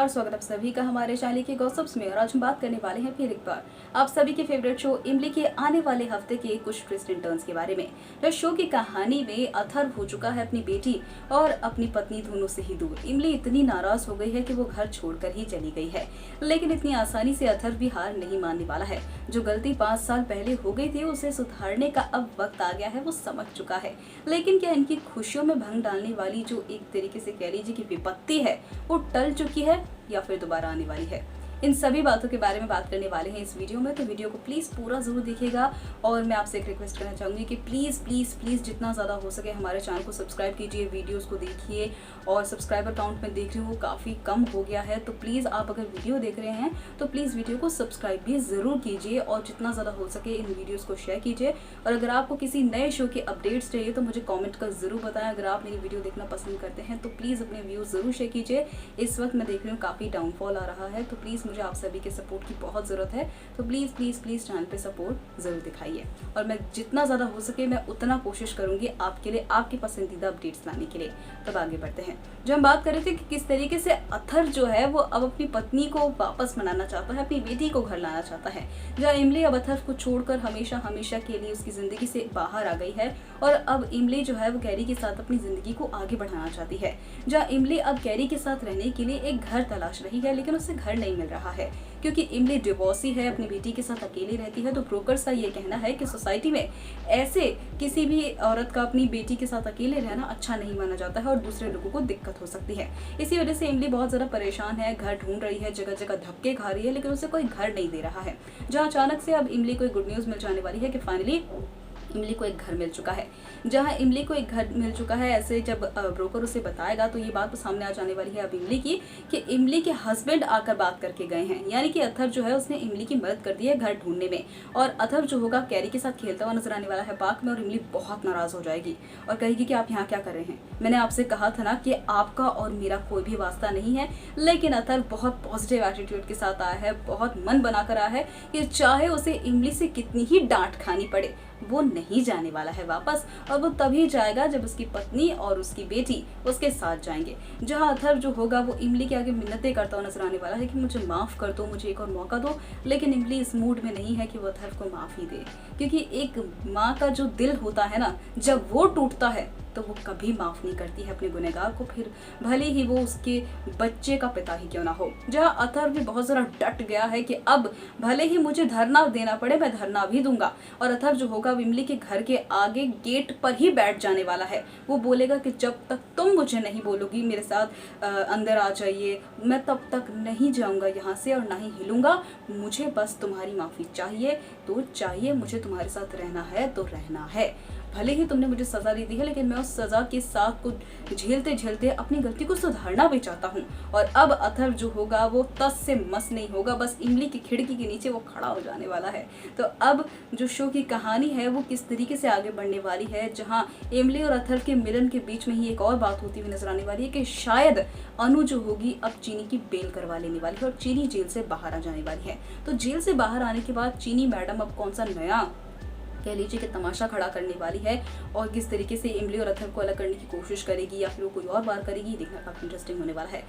नमस्कार, स्वागत आप सभी का हमारे चैनल के गॉसिप्स में। और आज हम बात करने वाले हैं फिर एक बार आप सभी के फेवरेट शो इमली के आने वाले हफ्ते के कुछ ट्विस्ट एंड टर्न्स के बारे में। तो शो की कहानी में अथर्व हो चुका है अपनी बेटी और अपनी पत्नी दोनों से ही दूर। इमली इतनी नाराज हो गई है कि वो घर छोड़कर ही चली गई है, लेकिन इतनी आसानी से अथर्व भी हार नहीं मानने वाला है। जो गलती 5 साल पहले हो गई थी उसे सुधारने का अब वक्त आ गया है, वो समझ चुका है। लेकिन क्या इनकी खुशियों में भंग डालने वाली जो एक तरीके से कह लीजिए कि विपत्ति है वो टल चुकी है या फिर दोबारा आने वाली है? इन सभी बातों के बारे में बात करने वाले हैं इस वीडियो में। तो वीडियो को प्लीज़ पूरा ज़रूर देखिएगा और मैं आपसे एक रिक्वेस्ट करना चाहूँगी कि प्लीज़ प्लीज़ प्लीज़ जितना ज़्यादा हो सके हमारे चैनल को सब्सक्राइब कीजिए, वीडियोस को देखिए। और सब्सक्राइबर काउंट में देख रही हूँ काफ़ी कम हो गया है, तो प्लीज़ आप अगर वीडियो देख रहे हैं तो प्लीज़ वीडियो को सब्सक्राइब भी ज़रूर कीजिए और जितना ज़्यादा हो सके इन वीडियोज़ को शेयर कीजिए। और अगर आपको किसी नए शो के अपडेट्स चाहिए तो मुझे कॉमेंट कर ज़रूर बताएं। अगर आप मेरी वीडियो देखना पसंद करते हैं तो प्लीज़ अपने व्यूज़ ज़रूर शेयर कीजिए। इस वक्त मैं देख रही हूँ काफ़ी डाउनफॉल आ रहा है, तो प्लीज़ मुझे आप सभी के सपोर्ट की बहुत ज़रूरत है। तो प्लीज़ प्लीज़ प्लीज़ चैनल पे सपोर्ट ज़रूर दिखाइए और मैं जितना ज़्यादा हो सके मैं उतना कोशिश करूँगी आपके लिए, आपके पसंदीदा अपडेट्स लाने के लिए। तब आगे बढ़ते हैं। जो हम बात कर रहे थे कि किस तरीके से अथर्व जो है वो अब अपनी पत्नी को वापस मनाना चाहता है, अपनी बेटी को घर लाना चाहता है। जहाँ इमली अब अथर्व को छोड़कर हमेशा हमेशा के लिए उसकी ज़िंदगी से बाहर आ गई है और अब इमली जो है वो कैरी के साथ अपनी ज़िंदगी को आगे बढ़ाना चाहती है। जहाँ इमली अब कैरी के साथ रहने के लिए एक घर तलाश रही है, लेकिन उसे घर नहीं मिल रहा है क्योंकि इमली डिवोर्सी है, अपनी बेटी के साथ अकेली रहती है। तो ब्रोकर्स का ये कहना है कि सोसाइटी में ऐसे किसी भी औरत का अपनी बेटी के साथ अकेले रहना अच्छा नहीं माना जाता है और दूसरे लोगों को दिक्कत हो सकती है। इसी वजह से इमली बहुत ज़्यादा परेशान है, घर ढूंढ रही है, जगह जगह धक्के खा रही है, लेकिन उसे कोई घर नहीं दे रहा है। जहाँ अचानक से अब इमली को एक गुड न्यूज़ मिल जाने वाली है कि फाइनली इमली को एक घर मिल चुका है। जहां इमली को एक घर मिल चुका है, ऐसे जब ब्रोकर उसे बताएगा तो ये बात तो सामने आ जाने वाली है अब इमली की कि इमली के हस्बैंड आकर बात करके गए हैं। यानी कि अथर्व जो है उसने इमली की मदद कर दी है घर ढूंढने में। और अथर्व जो होगा कैरी के साथ खेलता हुआ नजर आने वाला है पार्क में और इमली बहुत नाराज हो जाएगी और कहेगी कि आप यहाँ क्या कर रहे हैं? मैंने आपसे कहा था ना कि आपका और मेरा कोई भी वास्ता नहीं है। लेकिन अथर्व बहुत पॉजिटिव एटीट्यूड के साथ आया है, बहुत मन बनाकर आया है कि चाहे उसे इमली से कितनी ही डांट खानी पड़े वो नहीं जाने वाला है वापस। और वो तभी जाएगा जब उसकी पत्नी और उसकी बेटी उसके साथ जाएंगे। जहां अथर्व जो होगा वो इमली के आगे मिन्नतें करता हुआ नजर आने वाला है कि मुझे माफ़ कर दो, मुझे एक और मौका दो। लेकिन इमली इस मूड में नहीं है कि वो अथर्व को माफ़ी दे, क्योंकि एक माँ का जो दिल होता है ना, जब वो टूटता है तो वो कभी माफ़ नहीं करती है अपने गुनहगार को, फिर भले ही वो उसके बच्चे का पिता ही क्यों ना हो। जहाँ अथर्व भी बहुत ज़रा डट गया है कि अब भले ही मुझे धरना देना पड़े, मैं धरना भी दूंगा। और अथर्व जो होगा इमली के घर के आगे गेट पर ही बैठ जाने वाला है। वो बोलेगा कि जब तक तुम मुझे नहीं बोलोगी मेरे साथ अंदर आ जाइए, मैं तब तक नहीं जाऊँगा यहाँ से और ना ही हिलूंगा। मुझे बस तुम्हारी माफ़ी चाहिए तो चाहिए, मुझे तुम्हारे साथ रहना है तो रहना है। भले ही तुमने मुझे सज़ा दे दी है, लेकिन मैं उस सज़ा के साथ को झेलते झेलते अपनी गलती को सुधारना भी चाहता हूँ। और अब अथर्व जो होगा वो तस से मस नहीं होगा, बस इमली की खिड़की के नीचे वो खड़ा हो जाने वाला है। तो अब जो शो की कहानी है वो किस तरीके से आगे बढ़ने वाली है, जहाँ इमली और अथर्व के मिलन के बीच में ही एक और बात होती हुई नजर आने वाली है कि शायद अनु जो होगी अब चीनी की बेल करवा लेने वाली है और चीनी जेल से बाहर आ जाने वाली है। तो जेल से बाहर आने के बाद चीनी मैडम अब कौन सा नया कह लीजिए कि तमाशा खड़ा करने वाली है और किस तरीके से इमली और अथर्व को अलग करने की कोशिश करेगी या फिर वो कोई और बार करेगी, देखना काफ़ी इंटरेस्टिंग होने वाला है।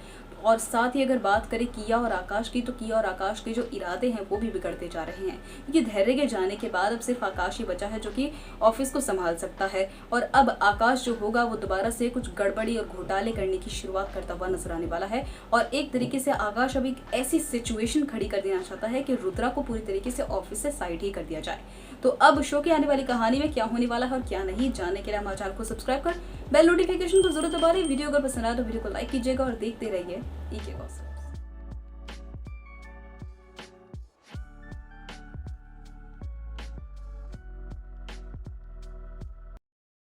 और साथ ही अगर बात करें किया और आकाश की, तो किया और आकाश के जो इरादे हैं वो भी बिगड़ते जा रहे हैं, क्योंकि धैर्य के जाने के बाद अब सिर्फ आकाश ही बचा है जो कि ऑफिस को संभाल सकता है। और अब आकाश जो होगा वो दोबारा से कुछ गड़बड़ी और घोटाले करने की शुरुआत करता हुआ नजर आने वाला है। और एक तरीके से आकाश अब एक ऐसी सिचुएशन खड़ी कर देना चाहता है कि रुद्रा को पूरी तरीके से ऑफिस से साइड ही कर दिया जाए। तो अब शो के आने वाली कहानी में क्या होने वाला है और क्या नहीं, जानने के लिए हमारे चैनल को सब्सक्राइब कर बेल नोटिफिकेशन को जरूर दबा लें। वीडियो अगर पसंद आए तो वीडियो को लाइक कीजिएगा और देखते रहिए ईके गॉसिप।